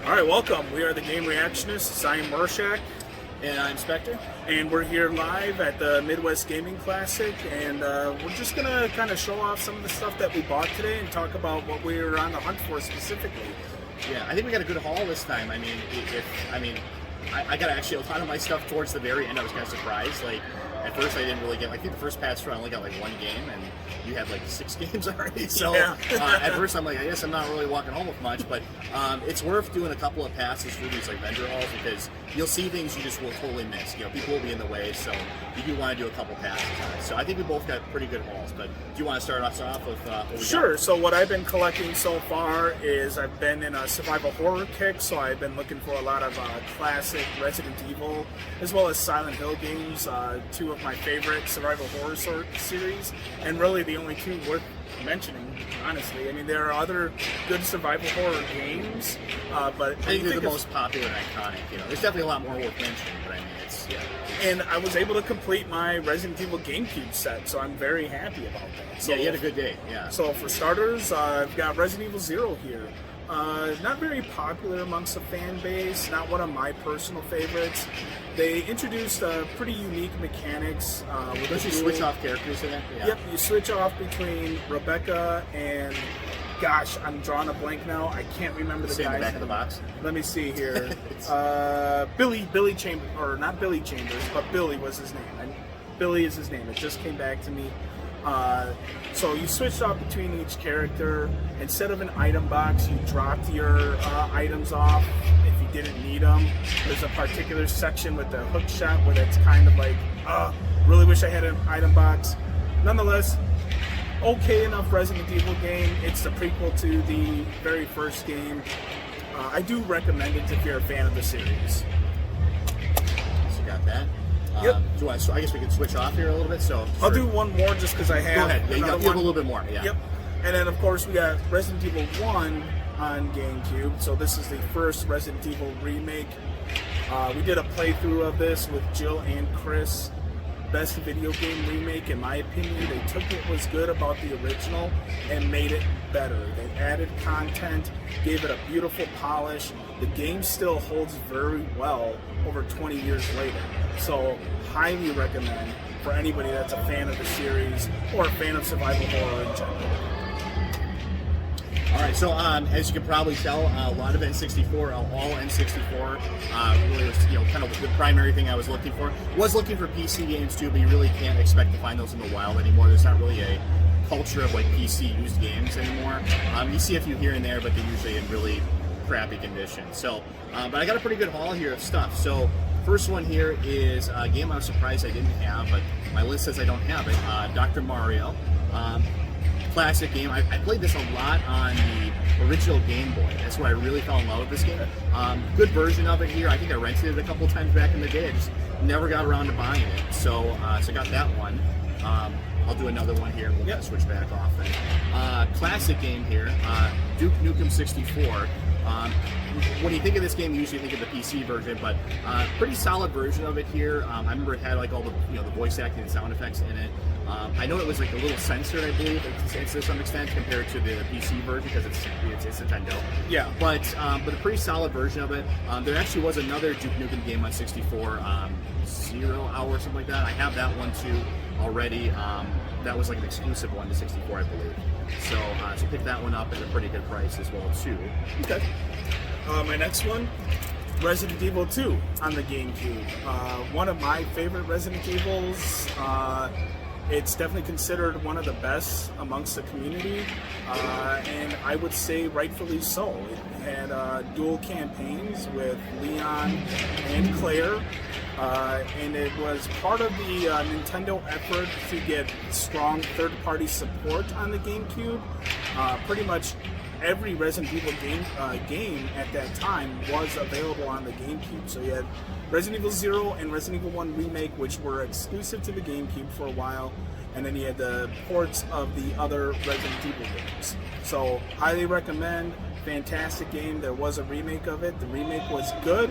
All right, welcome. We are the Game Reactionists. I'm Mershak, And I'm Spectre. and we're here live at the Midwest Gaming Classic, and we're just gonna kind of show off some of the stuff that we bought today and talk about what we were on the hunt for specifically. Yeah, I think we got a good haul this time. I got actually a lot of my stuff towards the very end. I was kind of surprised. Like, at first I didn't really get, I think the first pass through I only got like one game, and you had like 6 games already. So Yeah. at first I'm like, I guess I'm not really walking home with much, but it's worth doing a couple of passes through these like vendor halls because you'll see things you just will totally miss. You know, people will be in the way, so you do want to do a couple passes on it. So I think we both got pretty good hauls, but do you want to start us off with what we Sure. got? So what I've been collecting so far is I've been in a survival horror kick, so I've been looking for a lot of classic Resident Evil as well as Silent Hill games, two of my favorite survival horror series, and really the only two worth mentioning, honestly. I mean, there are other good survival horror games, but I think they're the most popular and iconic. You know, there's definitely a lot more worth mentioning, but I mean, yeah. And I was able to complete my Resident Evil GameCube set, so I'm very happy about that. So, Yeah, you had a good day. Yeah. So for starters, I've got Resident Evil Zero here. Not very popular amongst the fan base, not one of my personal favorites. They introduced pretty unique mechanics. With Don't you switch off characters in it? Yeah. Yep, you switch off between Rebecca and, gosh, I'm drawing a blank now. I can't remember the See in the guy's back of the name. box. Let me see here. Billy Chambers, or not Billy Chambers, but Billy was his name. And Billy is his name. It just came back to me. So you switched off between each character. Instead of an item box, you dropped your items off if you didn't need them. There's a particular section with the hook shot where that's kind of like, really wish I had an item box. Nonetheless, okay enough Resident Evil game. It's the prequel to the very first game. I do recommend it if you're a fan of the series. So you got that. Yep. Do you want to, I guess we can switch off here a little bit. So I'll do one more just because I have. Go ahead. Yeah, you another have a one. little bit more. Yeah. Yep. And then, of course, we got Resident Evil 1 on GameCube. So this is the first Resident Evil remake. We did a playthrough of this with Jill and Chris. Best video game remake, in my opinion. They took what was good about the original and made it better. They added content, gave it a beautiful polish. The game still holds very well over 20 years later. So, highly recommend for anybody that's a fan of the series or a fan of survival horror in general. All right. So as you can probably tell, a lot of N64, all N64, really was kind of the primary thing I was looking for. Was looking for PC games too, but you really can't expect to find those in the wild anymore. There's not really a culture of like PC used games anymore. You see a few here and there, but they're usually in really crappy condition. So, but I got a pretty good haul here of stuff. So. First one here is a game I was surprised I didn't have, but my list says I don't have it. Dr. Mario. Classic game. I played this a lot on the original Game Boy. That's where I really fell in love with this game. Good version of it here. I think I rented it a couple times back in the day. I just never got around to buying it. So I got that one. I'll do another one here. We'll switch back off then. Classic game here. Duke Nukem 64. When you think of this game, you usually think of the PC version, but pretty solid version of it here. I remember it had like all the the voice acting and sound effects in it. I know it was like a little censored, I believe, to some extent compared to the PC version because it's Nintendo. Yeah. But a pretty solid version of it. There actually was another Duke Nukem game on 64, Zero Hour or something like that. I have that one too already. That was like an exclusive one to 64, I believe. So pick that one up at a pretty good price as well too. Okay. My next one, Resident Evil 2 on the GameCube. One of my favorite Resident Evils. It's definitely considered one of the best amongst the community, and I would say rightfully so. It had dual campaigns with Leon and Claire, and it was part of the Nintendo effort to get strong third-party support on the GameCube. Pretty much every Resident Evil game at that time was available on the GameCube. So you had Resident Evil 0 and Resident Evil 1 Remake, which were exclusive to the GameCube for a while, and then you had the ports of the other Resident Evil games. So highly recommend, fantastic game. There was a remake of it. The remake was good.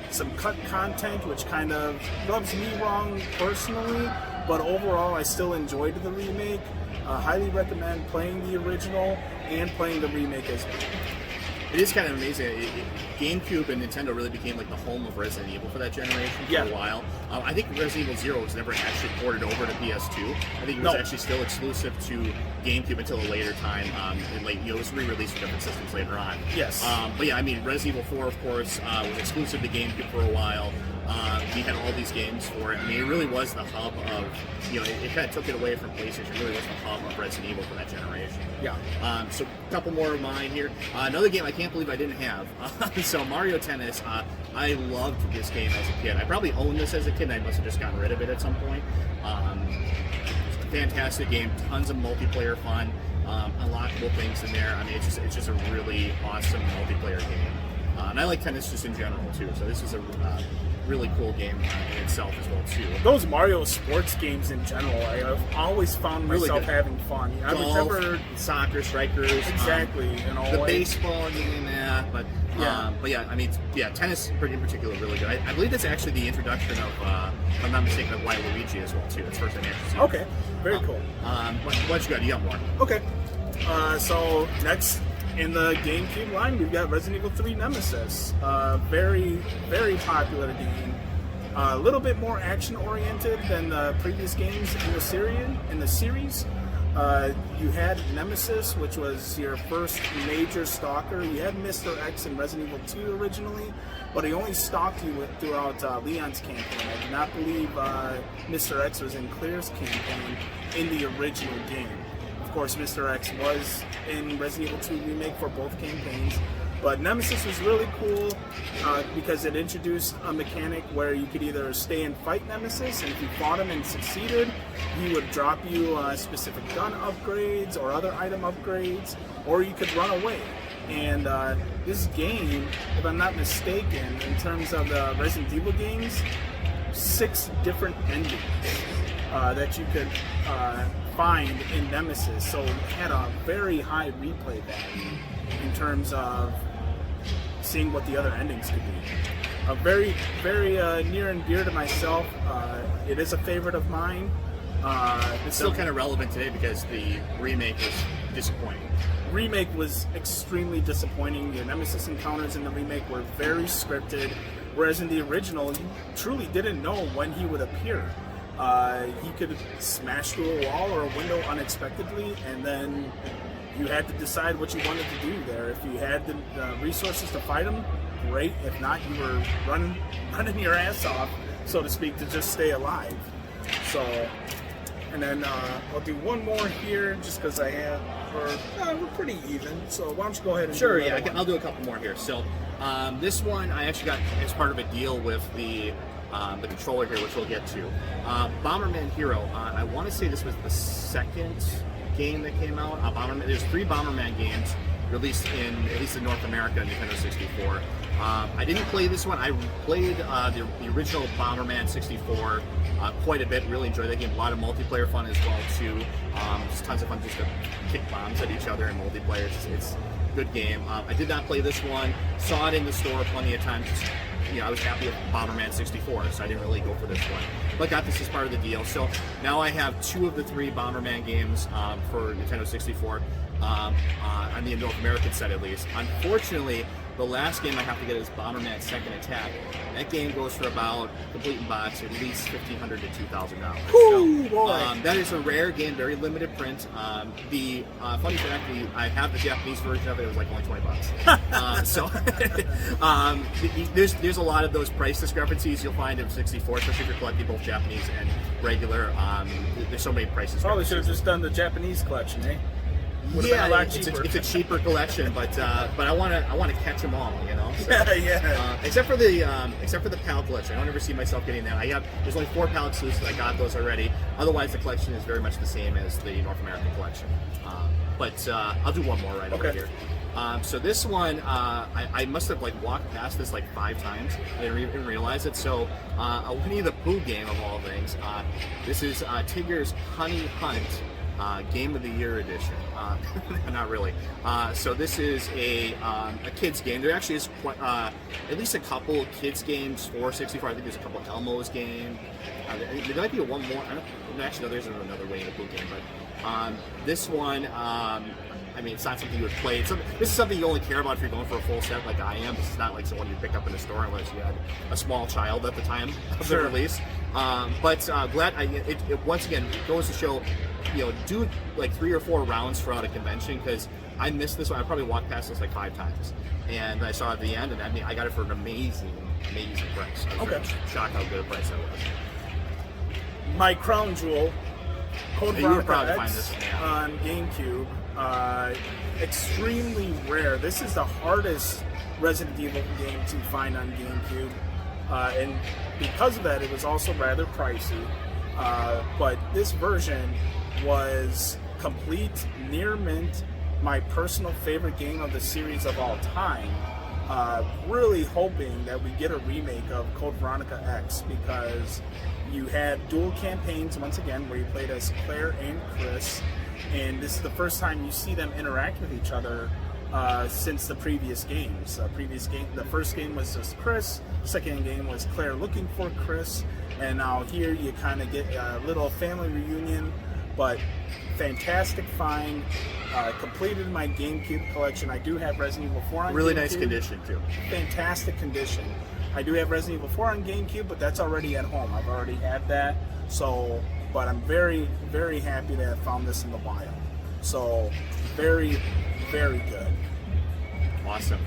Some cut content, which kind of rubs me wrong personally, but overall I still enjoyed the remake. Highly recommend playing the original and playing the remake as well. It is kind of amazing. GameCube and Nintendo really became like the home of Resident Evil for that generation for a while. I think Resident Evil 0 was never actually ported over to PS2. I think it was actually still exclusive to GameCube until a later time. And like, it was re-released for different systems later on. Yes. But yeah, I mean, Resident Evil 4, of course, was exclusive to GameCube for a while. We had all these games for it. I mean, it really was the hub of, it kind of took it away from PlayStation. It really was the hub of Resident Evil for that generation. Yeah. So a couple more of mine here. Another game I can't believe I didn't have. So Mario Tennis. I loved this game as a kid. I probably owned this as a kid, and I must have just gotten rid of it at some point. It's a fantastic game. Tons of multiplayer fun. Unlockable things in there. I mean, it's just a really awesome multiplayer game. And I like tennis just in general too. So this is a really cool game in itself as well too. Those Mario sports games in general, I've always found Really myself good. having fun. I Golf, remember soccer, strikers, exactly. the baseball game, but yeah, I mean, tennis in particular really good. I believe that's actually the introduction of, if I'm not mistaken, of Waluigi as well too. That's the first time I actually seen it. Okay, very cool. What you got? You got more? Okay, so next in the GameCube line, we've got Resident Evil 3 Nemesis. Very, very popular game. A little bit more action-oriented than the previous games in the series. You had Nemesis, which was your first major stalker. You had Mr. X in Resident Evil 2 originally, but he only stalked you throughout Leon's campaign. I do not believe Mr. X was in Claire's campaign in the original game. Of course, Mr. X was in Resident Evil 2 Remake for both campaigns. But Nemesis was really cool because it introduced a mechanic where you could either stay and fight Nemesis, and if you fought him and succeeded, he would drop you specific gun upgrades or other item upgrades, or you could run away. And this game, if I'm not mistaken, in terms of the Resident Evil games, 6 different endings that you could find in Nemesis, so it had a very high replay value in terms of seeing what the other endings could be. Very, very near and dear to myself. It is a favorite of mine. It's still kind of relevant today because the remake was disappointing. Remake was extremely disappointing. The Nemesis encounters in the remake were very scripted, whereas in the original, you truly didn't know when he would appear. He could smash through a wall or a window unexpectedly, and then you had to decide what you wanted to do there. If you had the resources to fight him, great. If not, you were running your ass off, so to speak, to just stay alive. So, and then I'll do one more here, just because I have. We're pretty even. So why don't you go ahead and Sure, do yeah, another one. I'll do a couple more here. So this one I actually got as part of a deal with the controller here, which we'll get to. Bomberman Hero. I want to say this was the second game that came out. There's 3 Bomberman games released in at least in North America, Nintendo 64. I didn't play this one. I played the original Bomberman 64 quite a bit. Really enjoyed that game. A lot of multiplayer fun as well too. It's tons of fun just to kick bombs at each other in multiplayer. It's a good game. I did not play this one. Saw it in the store plenty of times. I was happy with Bomberman 64, so I didn't really go for this one. But got this as part of the deal. So now I have 2 of the 3 Bomberman games for Nintendo 64 on the North American set at least. Unfortunately, the last game I have to get is Bomberman Second Attack. That game goes for about, complete in box, at least $1,500 to $2,000. Ooh, boy. That is a rare game, very limited print. The funny fact, I have the Japanese version of it. It was like only $20. So there's a lot of those price discrepancies you'll find in 64, especially if you're collecting both Japanese and regular. There's so many price Probably discrepancies. should have just done the Japanese collection, eh? Would've been Yeah, a lot it's cheaper. a cheaper collection, but I want to catch them all, So, yeah. except for the PAL collection, I don't ever see myself getting that. There's only 4 PAL exclusives. I got those already. Otherwise, the collection is very much the same as the North American collection. But I'll do one more right over here. So this one, I must have walked past this 5 times. I didn't even realize it. So a Winnie the Pooh game of all things. This is Tigger's Honey Hunt. Game of the Year edition. Not really. So this is a kids game. There actually is at least a couple kids games for 64. I think there's a couple Elmo's game. There might be one more. Actually, no, there's another Winnie the Pooh game. But this one, I mean, it's not something you would play. This is something you only care about if you're going for a full set like I am. This is not like someone you pick up in a store unless you had a small child at the time of the release. But glad it once again goes to show, do like 3 or 4 rounds throughout a convention, because I missed this one. I probably walked past this like 5 times, and I saw it at the end, and I mean, I got it for an amazing price. I was very shocked how good a price that was. My crown jewel, Code You would probably Veronica find X this one, yeah. on GameCube. Extremely rare. This is the hardest Resident Evil game to find on GameCube, and because of that, it was also rather pricey. But this version was complete, near mint, my personal favorite game of the series of all time. Really hoping that we get a remake of Code Veronica X, because you had dual campaigns once again where you played as Claire and Chris, and this is the first time you see them interact with each other since the previous games. The first game was just Chris, second game was Claire looking for Chris, and now here you kind of get a little family reunion. But fantastic find. Completed my GameCube collection. I do have Resident Evil 4 on Really GameCube. nice condition too. Fantastic condition. I do have Resident Evil 4 on GameCube, but that's already at home. I've already had that. So, but I'm very, very happy that I found this in the wild. So, very, very good. Awesome.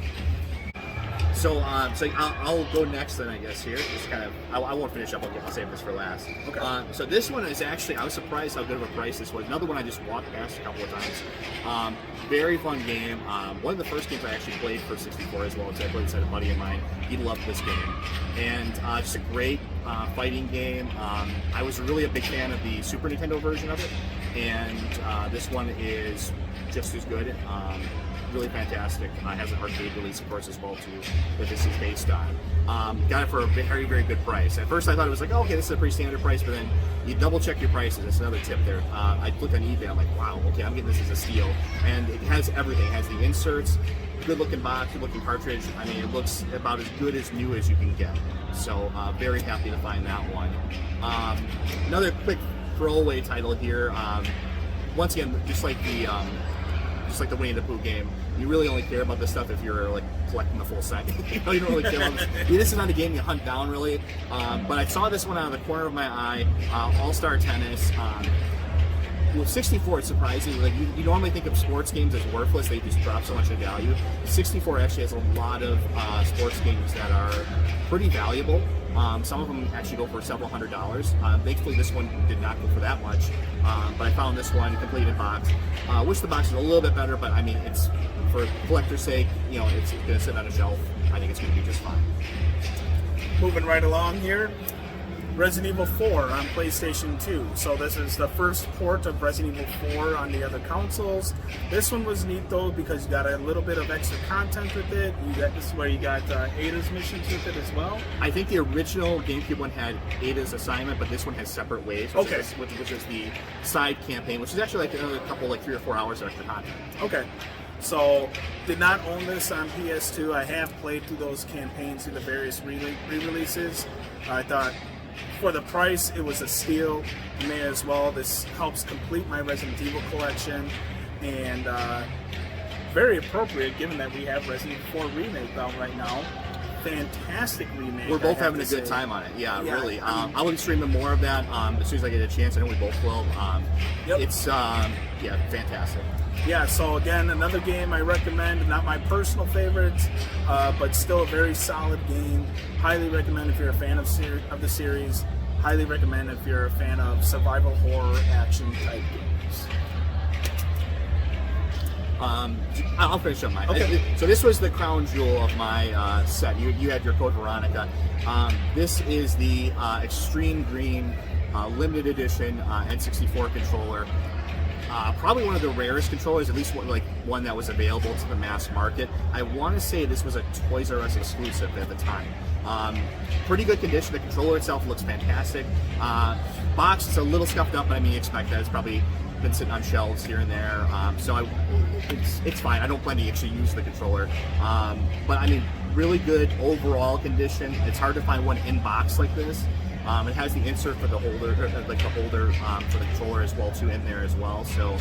So, I'll go next then, I guess, here. Just kind of, I won't finish up. I'll save this for last. Okay. So this one is actually, I was surprised how good of a price this was. Another one I just walked past a couple of times. Very fun game. One of the first games I actually played for 64 as well. So I played inside a buddy of mine. He loved this game. And just a great fighting game. I was really a big fan of the Super Nintendo version of it. And this one is just as good. Really fantastic. Has an arcade release, of course, as well too, that this is based on. Got it for a very, very good price. At first, I thought it was like, oh, okay, this is a pretty standard price, but then you double check your prices. That's another tip there. I looked on eBay. I'm like, wow, okay, I'm getting this as a steal, and it has everything. It has the inserts, good-looking box, good-looking cartridge. I mean, it looks about as good as new as you can get. So, very happy to find that one. Another quick throwaway title here. Once again, just like the Winnie the Pooh game, you really only care about this stuff if you're like collecting the full set. You don't really care about this. This is not a game you hunt down really. But I saw this one out of the corner of my eye. All-Star Tennis. With 64, it's surprising. Like you normally think of sports games as worthless; they just drop so much in value. 64 actually has a lot of sports games that are pretty valuable. Some of them actually go for several $100s. Thankfully, this one did not go for that much. But I found this one completed box. Wish the box was a little bit better, but I mean, it's for collector's sake. It's going to sit on a shelf. I think it's going to be just fine. Moving right along here, Resident Evil 4 on PlayStation 2. So this is the first port of Resident Evil 4 on the other consoles. This one was neat though because you got a little bit of extra content with it. This is where you got Ada's missions with it as well. I think the original GameCube one had Ada's assignment, but this one has separate ways. Okay. Which is the side campaign, which is actually like another couple, like 3 or 4 hours of extra content. Okay. So, did not own this on PS2. I have played through those campaigns through the various re-releases. I thought, for the price, it was a steal. May as well. This helps complete my Resident Evil collection, and very appropriate given that we have Resident Evil 4 Remake out right now. Fantastic remake. We're both having a good time on it. Yeah, really. I will be streaming more of that as soon as I get a chance. I know we both will. Yep. It's fantastic. Yeah, so again, another game I recommend. Not my personal favorite, but still a very solid game. Highly recommend if you're a fan of the series. Highly recommend if you're a fan of survival horror action type games. I'll finish up mine. Okay. So this was the crown jewel of my set. You had your Code Veronica. This is the Extreme Green limited edition N64 controller. Probably one of the rarest controllers, at least one that was available to the mass market. I want to say this was a Toys R Us exclusive at the time. Pretty good condition. The controller itself looks fantastic. Box is a little scuffed up, but I mean, you expect that. It's probably been sitting on shelves here and there. It's fine. I don't plan to actually use the controller. But I mean, really good overall condition. It's hard to find one in box like this. It has the insert for the holder, like the holder for the controller as well too in there as well. So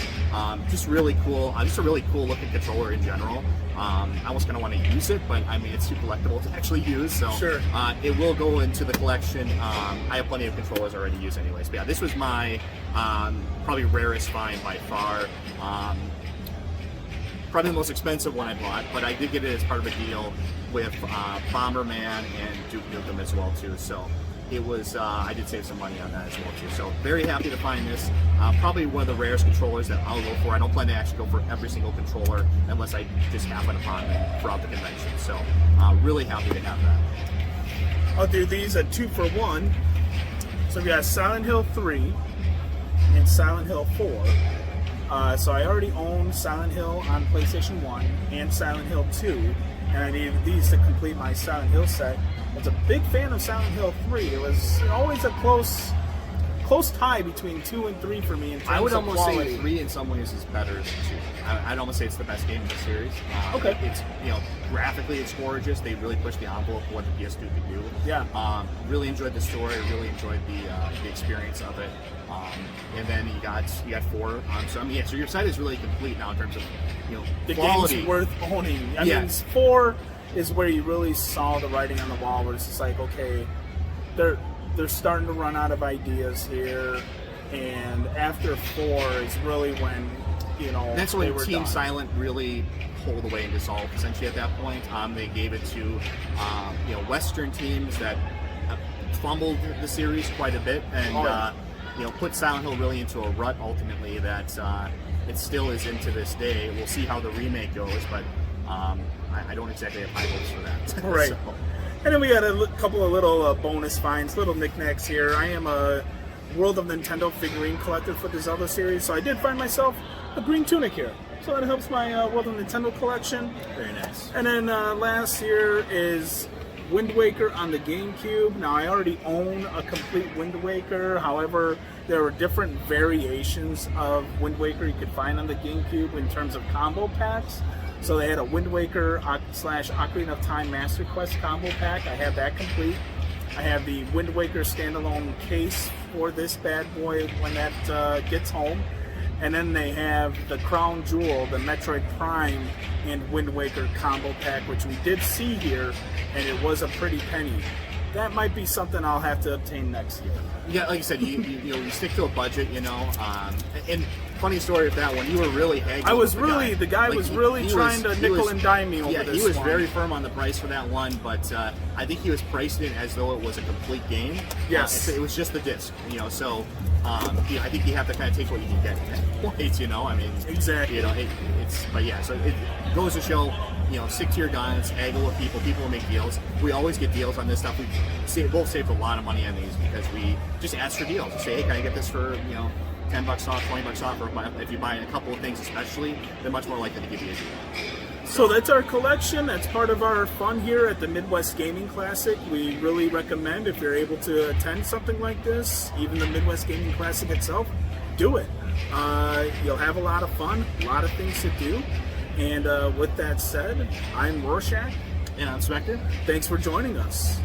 just really cool. Just a really cool looking controller in general. I almost kind of want to use it, but I mean it's too collectible to actually use. So Sure. It will go into the collection. I have plenty of controllers already used anyways. But yeah, this was my probably rarest find by far. Probably the most expensive one I bought, but I did get it as part of a deal with Bomberman and Duke Nukem as well too. So it was I did save some money on that as well too. So very happy to find this. Probably one of the rarest controllers that I'll go for. I don't plan to actually go for every single controller unless I just happen upon it throughout the convention. So really happy to have that. I'll do these at 2 for 1. So we got Silent Hill 3 and Silent Hill 4. So I already own Silent Hill on PlayStation 1 and Silent Hill 2, and I needed these to complete my Silent Hill set. I was a big fan of Silent Hill 3. It was always a close tie between 2 and 3 for me in terms I would of almost quality. say 3 in some ways is better than 2. I'd almost say it's the best game in the series. Okay. It's graphically it's gorgeous. They really pushed the envelope of what the PS2 could do. Yeah. Really enjoyed the story. Really enjoyed the experience of it. And then you got 4. So I mean, yeah. So your site is really complete now in terms of The quality. game's worth owning. I Yeah. mean, 4 is where you really saw the writing on the wall, where it's just like, okay, they're starting to run out of ideas here, and after 4 is really when And that's they when were Team done. Silent really pulled away and dissolved. Essentially, at that point, they gave it to Western teams that fumbled the series quite a bit, and put Silent Hill really into a rut. Ultimately, that it still is into this day. We'll see how the remake goes, but I don't exactly have high hopes for that. Right. So, And then we got a couple of little bonus finds, little knickknacks here. I am a World of Nintendo figurine collector for the Zelda series, so I did find myself a green tunic here. So that helps my World of Nintendo collection. very nice. And then last here is Wind Waker on the GameCube. Now I already own a complete Wind Waker, however, there were different variations of Wind Waker you could find on the GameCube in terms of combo packs. So they had a Wind Waker / Ocarina of Time Master Quest combo pack. I have that complete. I have the Wind Waker standalone case for this bad boy when that gets home. And then they have the Crown Jewel, the Metroid Prime and Wind Waker combo pack, which we did see here, and it was a pretty penny. That might be something I'll have to obtain next year. Yeah, like I said, you stick to a budget, and funny story of that one, you were really haggling. I was with really, the guy Like, was really he trying to nickel and dime me over Yeah, this he was one. very firm on the price for that one, but I think he was priced it as though it was a complete game. Yes. It was just the disc, so I think you have to kind of take what you can get at that point, I mean, Exactly. but yeah, so it goes to show, stick to your guns, haggle with people will make deals. We always get deals on this stuff. We both saved a lot of money on these because we just ask for deals. We say, hey, can I get this for, $10 off, $20 off, or if you buy a couple of things especially, they're much more likely to give you a deal. So that's our collection. That's part of our fun here at the Midwest Gaming Classic. We really recommend, if you're able to attend something like this, even the Midwest Gaming Classic itself, do it. You'll have a lot of fun, a lot of things to do. And with that said, I'm Rorschach. And I'm Spectre. Thanks for joining us.